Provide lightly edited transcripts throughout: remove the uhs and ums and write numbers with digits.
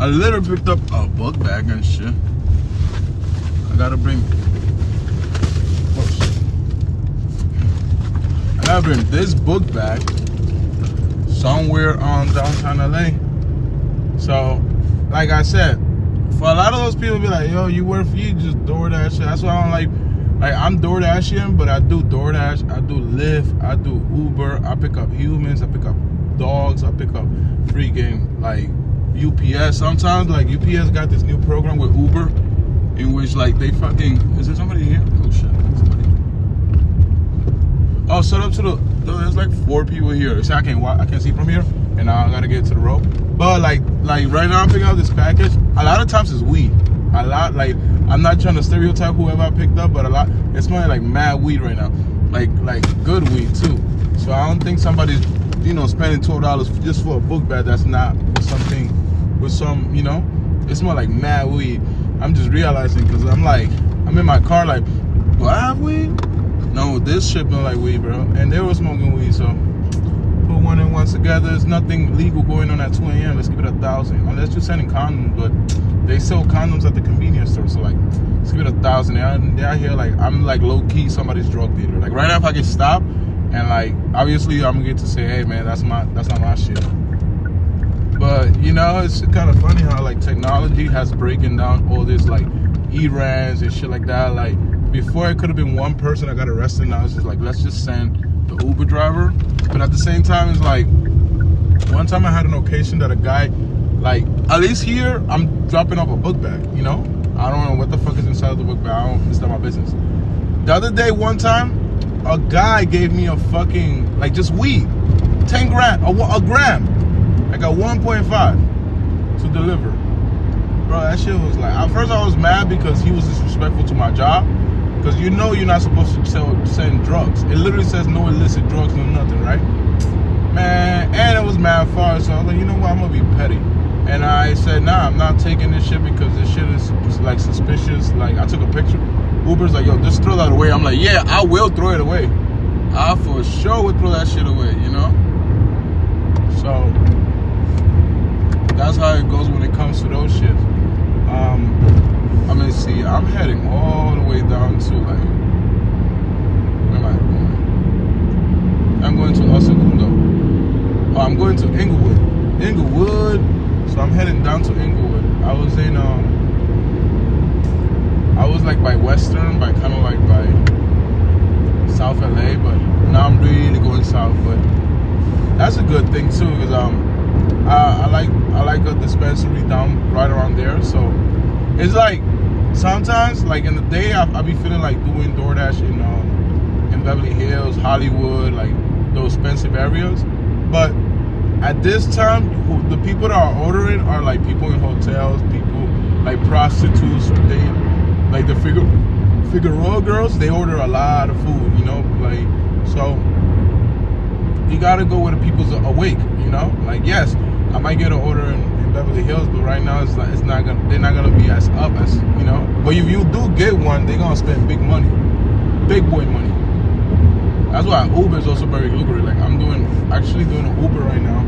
I literally picked up a book bag and shit. I gotta bring this book bag somewhere on downtown LA. So, like I said, for a lot of those people be like, yo, you just DoorDash. That's why I don't like I'm DoorDashian, but I do DoorDash, I do Lyft, I do Uber, I pick up humans, I pick up dogs, I pick up freaking like UPS. Sometimes like UPS got this new program with Uber in which like they fucking, is there somebody here? Oh shit, somebody. Oh, shut up to there's like 4 people here. See, I can't see from here, and now I gotta get to the road. But like right now I'm picking up this package. A lot of times it's weed. A lot, like, I'm not trying to stereotype whoever I picked up, but it's smelling like mad weed right now. Like good weed too. So I don't think somebody's, spending $12 just for a book bag that's not with some, it smells like mad weed. I'm just realizing because I'm in my car like, do I have weed? No, this shit smell like weed, bro. And they were smoking weed, so put one and one together. There's nothing legal going on at 2 a.m. Let's keep it 1,000. Unless you're sending condoms, but they sell condoms at the convenience store, so like, let's give it 1,000. They're out here like, I'm like low key somebody's drug dealer. Like right now, if I get stopped, and like obviously I'm gonna get to say, hey man, that's not my shit. But it's kind of funny how like technology has breaking down all this like E-rans and shit like that. Like before, it could have been one person that got arrested. Now it's just like, let's just send the Uber driver. But at the same time, it's like one time I had an occasion that a guy. Like, at least here, I'm dropping off a book bag, I don't know what the fuck is inside of the book bag. It's not my business. The other day, one time, a guy gave me a fucking, like, just weed. 10 grand, a gram. Like a 1.5 to deliver. Bro, that shit was like, at first I was mad because he was disrespectful to my job. Because you're not supposed to send drugs. It literally says no illicit drugs, no nothing, right? Man, and it was mad far, so I was like, you know what, I'm gonna be petty. And I said, nah, I'm not taking this shit because this shit is like suspicious. Like, I took a picture. Uber's like, yo, just throw that away. I'm like, yeah, I will throw it away. I for sure would throw that shit away, So, that's how it goes when it comes to those shit. I'm gonna see, I'm heading all the way down to like, where am I going? I'm going to El Segundo. Oh, I'm going to Inglewood. So I'm heading down to Inglewood. I was like by Western, by kind of like by South LA, but now I'm really going south. But that's a good thing too, because I like a dispensary down right around there. So it's like sometimes, like in the day, I be feeling like doing DoorDash in Beverly Hills, Hollywood, like those expensive areas, but at this time, the people that are ordering are like people in hotels, people like prostitutes. They like the Figueroa girls. They order a lot of food, like, so you gotta go where the people's awake, Like, yes, I might get an order in Beverly Hills, but right now they're not gonna be as up as, But if you do get one, they're gonna spend big money, big boy money. That's why Uber is also very lucrative. Like I'm actually doing an Uber right now.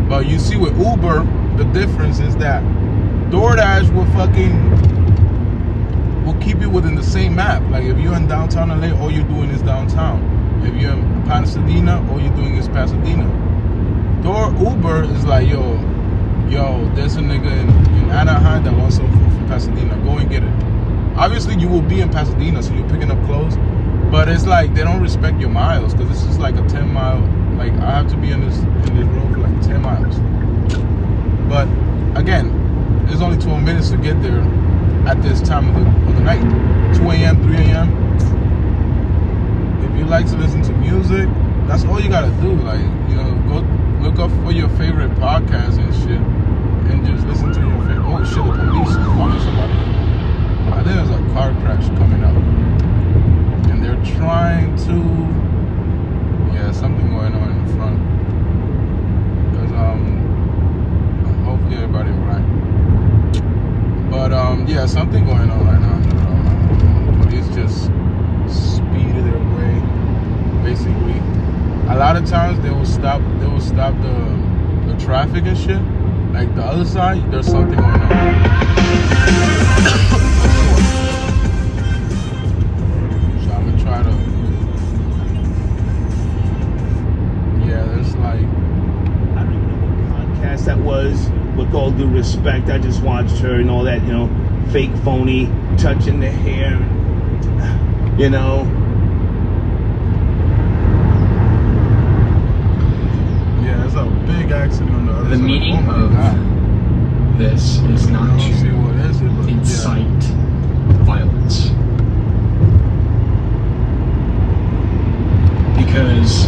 But you see with Uber, the difference is that DoorDash will keep you within the same map. Like if you're in downtown LA, all you're doing is downtown. If you're in Pasadena, all you're doing is Pasadena. Uber is like, yo, there's a nigga in Anaheim that wants some food from Pasadena. Go and get it. Obviously, you will be in Pasadena, so you're picking up clothes. But it's like they don't respect your miles because this is like a 10-mile. Like I have to be in this road for like 10 miles. But again, there's only 12 minutes to get there at this time of the night. 2 a.m., 3 a.m. If you like to listen to music, that's all you gotta do. Like go look up for your favorite podcast and shit, and just listen to your favorite. Oh shit, the police is calling somebody. I think there's a car crash coming up. They're trying to, something going on in the front. Because, hopefully everybody alright. But, something going on right now. Police just speeded their way, basically. A lot of times they will stop the traffic and shit. like the other side, there's something going on. So I'm gonna try to. Yeah, there's like. I don't even know what podcast that was. With all due respect, I just watched her and all that, you know, fake, phony, touching the hair, you know. Yeah, there's a big accident on the other side. The meaning of this is not to incite violence. Because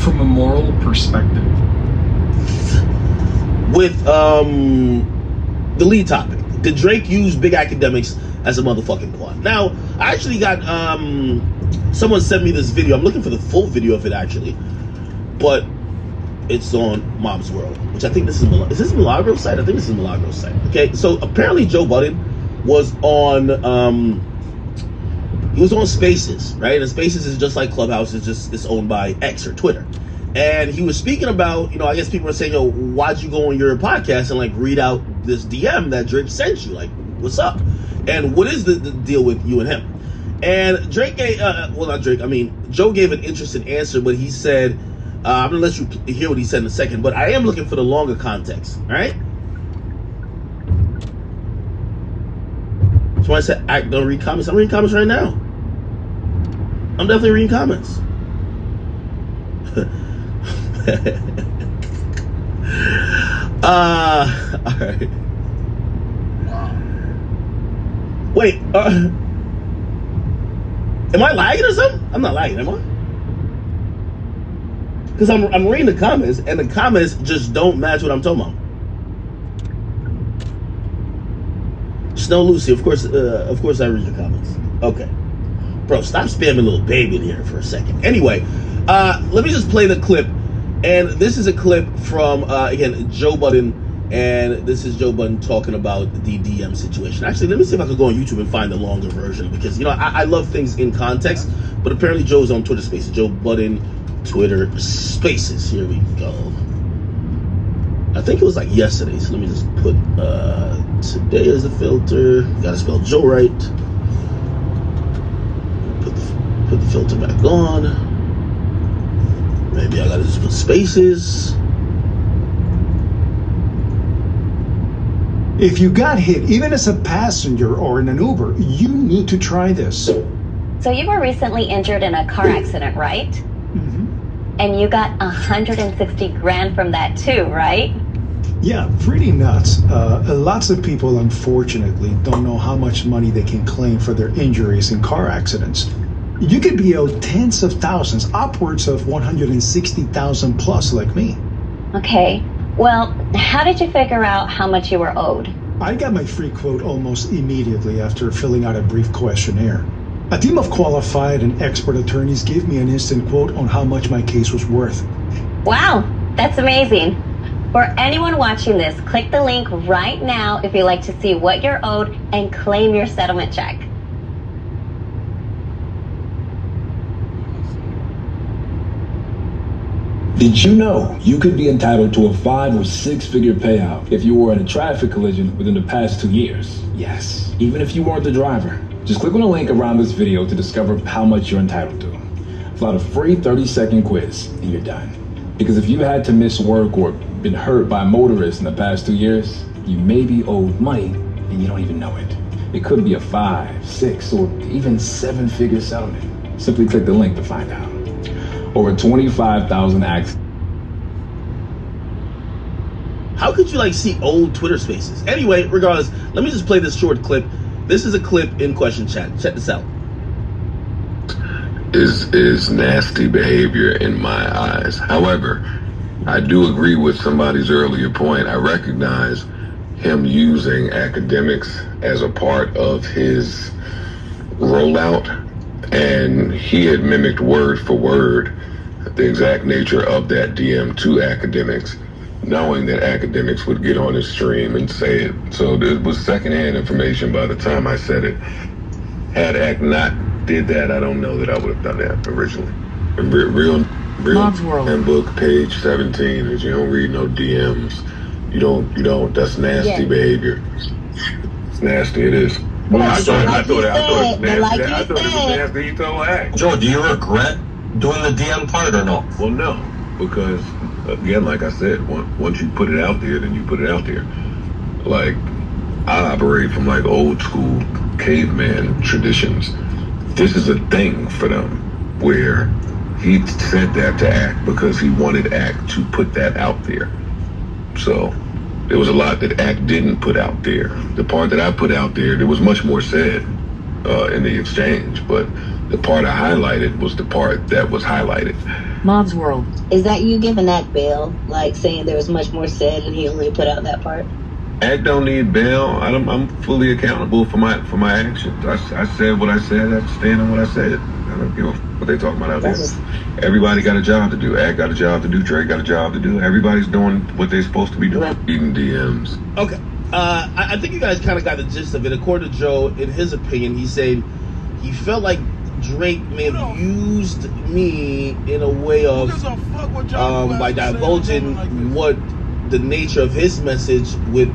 from a moral perspective, with the lead topic, did Drake use big academics as a motherfucking pawn? Now, I actually got someone sent me this video. I'm looking for the full video of it actually, but it's on Mom's World, which I think this is Milagros site? I think this is Milagros site. Okay, so apparently Joe Budden was on he was on Spaces, right? And Spaces is just like Clubhouse, it's owned by X or Twitter. And he was speaking about, you know, I guess people were saying, yo, why'd you go on your podcast and like read out this DM that Drake sent you? Like, what's up? And what is the deal with you and him? And Drake gave, Joe gave an interesting answer, but he said, I'm gonna let you hear what he said in a second, but I am looking for the longer context, all right? So I said, don't read comments. I'm reading comments right now. I'm definitely reading comments. All right. Wait, am I lagging or something? I'm not lagging, am I? Because I'm reading the comments, and the comments just don't match what I'm talking about. Snow Lucy, of course I read your comments. Okay. Bro, stop spamming little baby in here for a second. Anyway, let me just play the clip. And this is a clip from, again, Joe Budden. And this is Joe Budden talking about the DM situation. Actually, let me see if I could go on YouTube and find the longer version. Because, you know, I love things in context. But apparently Joe's on Twitter Spaces. Joe Budden, Twitter Spaces. Here we go. I think it was like yesterday. So let me just put today as a filter. Gotta spell Joe right. Put the filter back on. Maybe I gotta just put spaces. If you got hit, even as a passenger or in an Uber, you need to try this. So you were recently injured in a car accident, right? Mm-hmm. And you got 160 grand from that too, right? Yeah, pretty nuts. Lots of people, unfortunately, don't know how much money they can claim for their injuries in car accidents. You could be owed tens of thousands, upwards of 160,000 plus, like me. Okay. Well, how did you figure out how much you were owed? I got my free quote almost immediately after filling out a brief questionnaire. A team of qualified and expert attorneys gave me an instant quote on how much my case was worth. Wow, that's amazing. For anyone watching this, click the link right now if you'd like to see what you're owed and claim your settlement check. Did you know you could be entitled to a 5 or 6 figure payout if you were in a traffic collision within the past 2 years? Yes, even if you weren't the driver. Just click on the link around this video to discover how much you're entitled to. Fill out a free 30-second quiz and you're done. Because if you had to miss work or been hurt by motorists in the past 2 years, you may be owed money and you don't even know it. It could be a 5, 6, or even 7-figure settlement. Simply click the link to find out. Over 25,000 acts. How could you like see old Twitter Spaces? Anyway, regardless, let me just play this short clip. This is a clip in question chat. Check this out. Is nasty behavior in my eyes. However, I do agree with somebody's earlier point. I recognize him using academics as a part of his rollout, and he had mimicked word for word the exact nature of that DM to academics, knowing that academics would get on his stream and say it. So it was secondhand information by the time I said it. Had Act not did that, I don't know that I would have done that originally. Real real handbook, page 17, is you don't read no DMs. You don't, that's nasty behavior. It's nasty, it is. Well, I thought it was nasty. I thought it was nasty. He told act. Joe, do you regret doing the DM part or no? Well, no, because again, like I said, once you put it out there, then you put it out there. Like, I operate from like old school caveman traditions. This is a thing for them where he said that to Act because he wanted Act to put that out there. So there was a lot that Act didn't put out there. The part that I put out there was much more said in the exchange, but the part I highlighted was the part that was highlighted. Mob's World. Is that you giving Act bail? Like saying there was much more said and he only put out that part? Act don't need bail. I'm fully accountable for my actions. I said what I said. I stand on what I said. I don't give a what they talking about out there. Everybody got a job to do. Act got a job to do. Drake got a job to do. Everybody's doing what they're supposed to be doing. Reading DMs. Okay. I think you guys kind of got the gist of it. According to Joe, in his opinion, he said he felt like Drake may have used me in a way of by divulging what the nature of his message with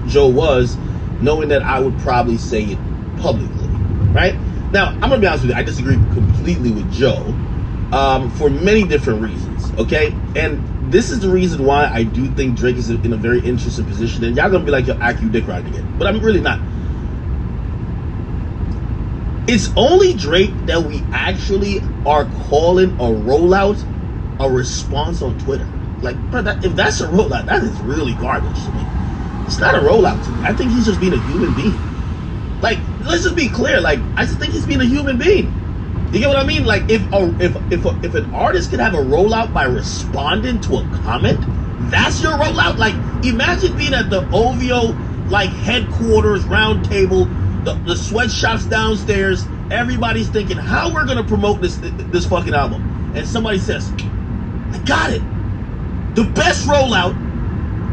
Joe was, knowing that I would probably say it publicly, right? Now, I'm gonna be honest with you, I disagree completely with Joe for many different reasons, okay? And this is the reason why I do think Drake is in a very interesting position. And y'all gonna be like, yo, Act, you dick riding again. But I'm really not. It's only Drake that we actually are calling a rollout a response on Twitter. Like, bro, if that's a rollout, that is really garbage to me. It's not a rollout to me. I think he's just being a human being. Like, let's just be clear. Like, I just think he's being a human being. You get what I mean? Like, if an artist could have a rollout by responding to a comment, that's your rollout. Like, imagine being at the OVO like headquarters round table, the sweatshops downstairs. Everybody's thinking how we're gonna promote this fucking album, and somebody says, "I got it." The best rollout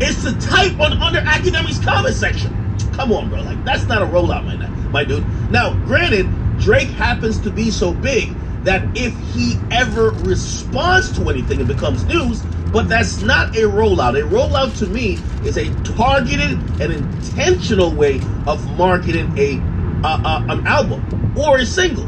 is to type under Academic's comment section. Come on, bro. Like, that's not a rollout, my dude. Now, granted, Drake happens to be so big that if he ever responds to anything, it becomes news, but that's not a rollout. A rollout to me is a targeted and intentional way of marketing an album or a single.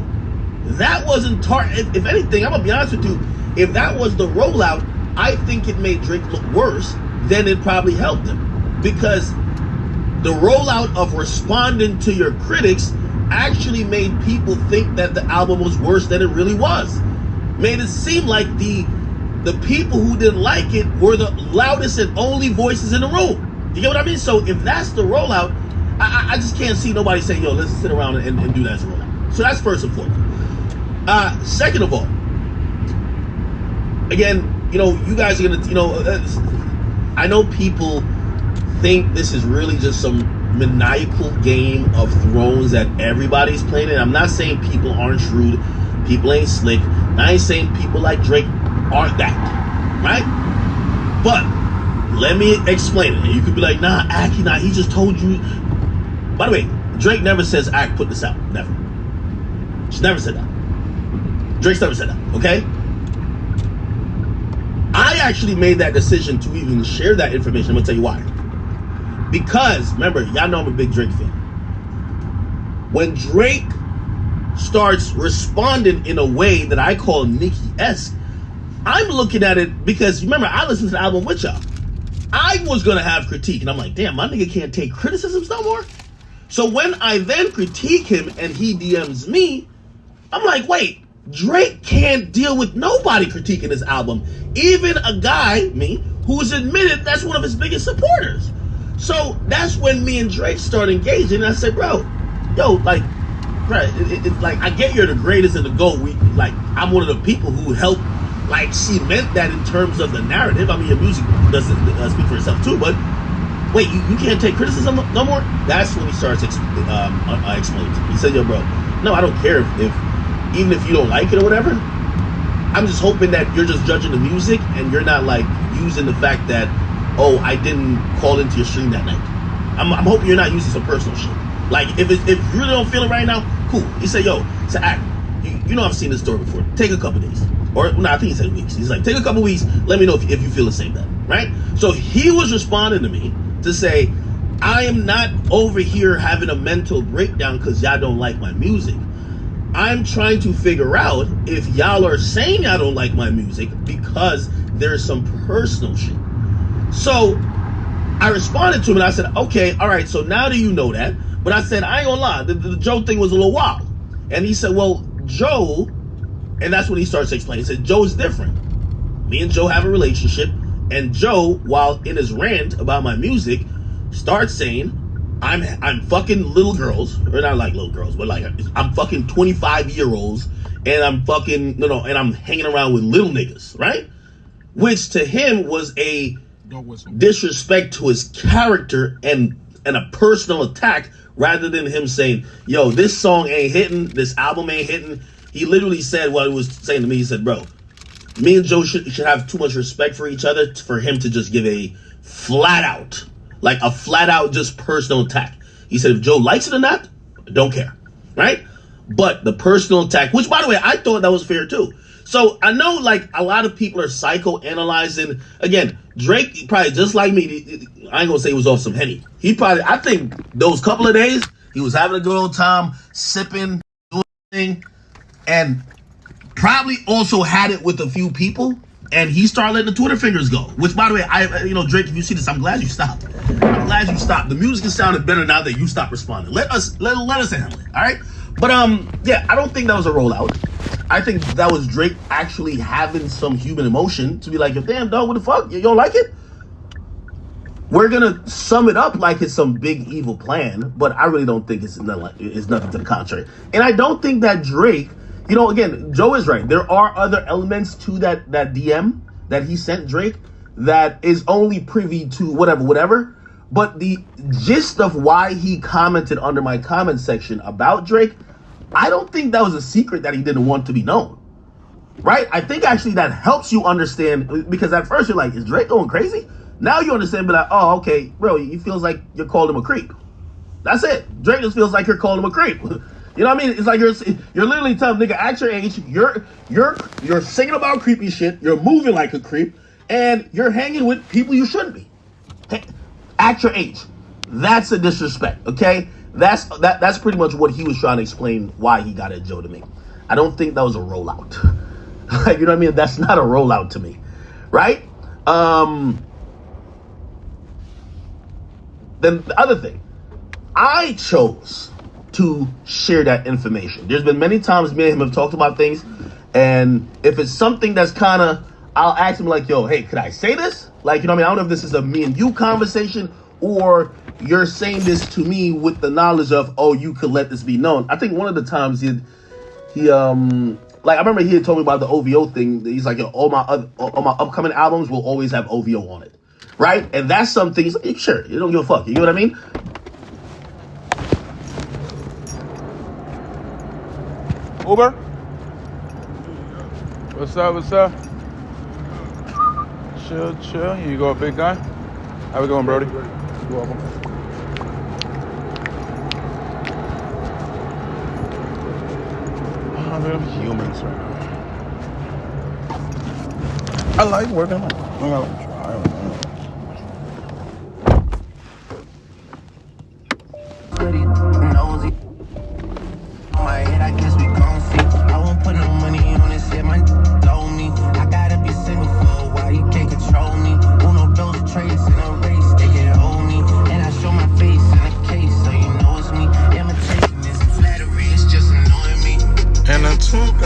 That wasn't if anything, I'm gonna be honest with you, if that was the rollout, I think it made Drake look worse than it probably helped him, because the rollout of responding to your critics actually made people think that the album was worse than it really was. Made it seem like the people who didn't like it were the loudest and only voices in the room. You get what I mean? So if that's the rollout, I just can't see nobody saying, yo, let's sit around and do that as a rollout. So that's first and foremost. Second of all, again, you know, you guys are gonna, you know, I know people think this is really just some maniacal game of Thrones that everybody's playing. And I'm not saying people aren't shrewd, people ain't slick. I ain't saying people like Drake aren't that, right? But let me explain it. And you could be like, nah, Act, he just told you. By the way, Drake never says Act put this out. Never. She's never said that. Drake's never said that, okay? I actually made that decision to even share that information. I'm gonna tell you why. Because, remember, y'all know I'm a big Drake fan. When Drake starts responding in a way that I call Nicki-esque, I'm looking at it because, remember, I listened to the album with y'all. I was gonna have critique, and I'm like, damn, my nigga can't take criticisms no more. So when I then critique him and he DMs me, I'm like, wait, Drake can't deal with nobody critiquing his album. Even a guy, me, who's admitted that's one of his biggest supporters. So that's when me and Drake start engaging. And I said, bro, yo, like, bro, it's like, I get you're the greatest and the GOAT. I'm one of the people who helped, like, cement that in terms of the narrative. I mean, your music doesn't speak for itself too, but wait, you can't take criticism no more? That's when he starts explaining to me. He said, yo, bro, no, I don't care if even if you don't like it or whatever. I'm just hoping that you're just judging the music and you're not, like, using the fact that, oh, I didn't call into your stream that night. I'm hoping you're not using some personal shit. Like, if you really don't feel it right now, cool. He said, yo, it's an Act. You know I've seen this story before. Take a couple days. Or, no, I think he said weeks. He's like, take a couple weeks, let me know if you feel the same then, right? So he was responding to me to say, I am not over here having a mental breakdown because y'all don't like my music. I'm trying to figure out if y'all are saying y'all don't like my music because there's some personal shit. So I responded to him and I said, okay, all right, so now that you know that, but I said, I ain't gonna lie, the Joe thing was a little wild. And he said, well, Joe, and that's when he starts to explain. He said, Joe's different. Me and Joe have a relationship, and Joe, while in his rant about my music, starts saying, I'm fucking little girls, or not like little girls, but like I'm fucking 25-year-olds, and I'm fucking, and I'm hanging around with little niggas, right? Which to him was a disrespect to his character and a personal attack, rather than him saying, yo, this song ain't hitting, this album ain't hitting. He literally said what he was saying to me. He said, bro, me and Joe should have too much respect for each other for him to just give a flat out just personal attack. He said, if Joe likes it or not, don't care, right? But the personal attack, which by the way, I thought that was fair too. So I know like a lot of people are psychoanalyzing. Again, Drake probably just like me. I ain't gonna say he was off some Henny. I think those couple of days, he was having a good old time, sipping, doing thing, and probably also had it with a few people. And he started letting the Twitter fingers go. Which, by the way, Drake, if you see this, I'm glad you stopped. I'm glad you stopped. The music is sounding better now that you stopped responding. Let us handle it, all right? But yeah, I don't think that was a rollout. I think that was Drake actually having some human emotion to be like, damn, dog, what the fuck? You don't like it? We're gonna sum it up like it's some big evil plan, but I really don't think it's nothing to the contrary. And I don't think that Drake, again, Joe is right. There are other elements to that DM that he sent Drake that is only privy to whatever. But the gist of why he commented under my comment section about Drake, I don't think that was a secret that he didn't want to be known, right? I think actually that helps you understand, because at first you're like, is Drake going crazy? Now you understand, but like, oh, okay, bro, he feels like you're calling him a creep. That's it. Drake just feels like you're calling him a creep. You know what I mean? It's like you're literally telling nigga at your age, you're singing about creepy shit, you're moving like a creep, and you're hanging with people you shouldn't be. At your age. That's a disrespect, okay? That's pretty much what he was trying to explain why he got at Joe to me. I don't think that was a rollout. Like, you know what I mean? That's not a rollout to me, right? Then the other thing, I chose to share that information. There's been many times me and him have talked about things, and if it's something that's kind of, I'll ask him like, yo, hey, could I say this? Like, you know what I mean? I don't know if this is a me and you conversation, or you're saying this to me with the knowledge of, oh, you could let this be known. I think one of the times he I remember he had told me about the OVO thing. He's like, yo, all my upcoming albums will always have OVO on it, right? And that's something, he's like, sure, you don't give a fuck. You know what I mean? Uber? What's up? Chill. Here you go, big guy. How we going, Brody? You're welcome. I'm humans right now. I like working on it. I gotta try. Pretty nosy. On my head, I guess we gon' see. I won't put no money on this shit, my told me. I gotta be single for a while, you can't control me. Uno, those traits in a race, they can hold me. And I show my face in a case, so you know it's me. Imitation isn't flattery, it's just annoying me. And I took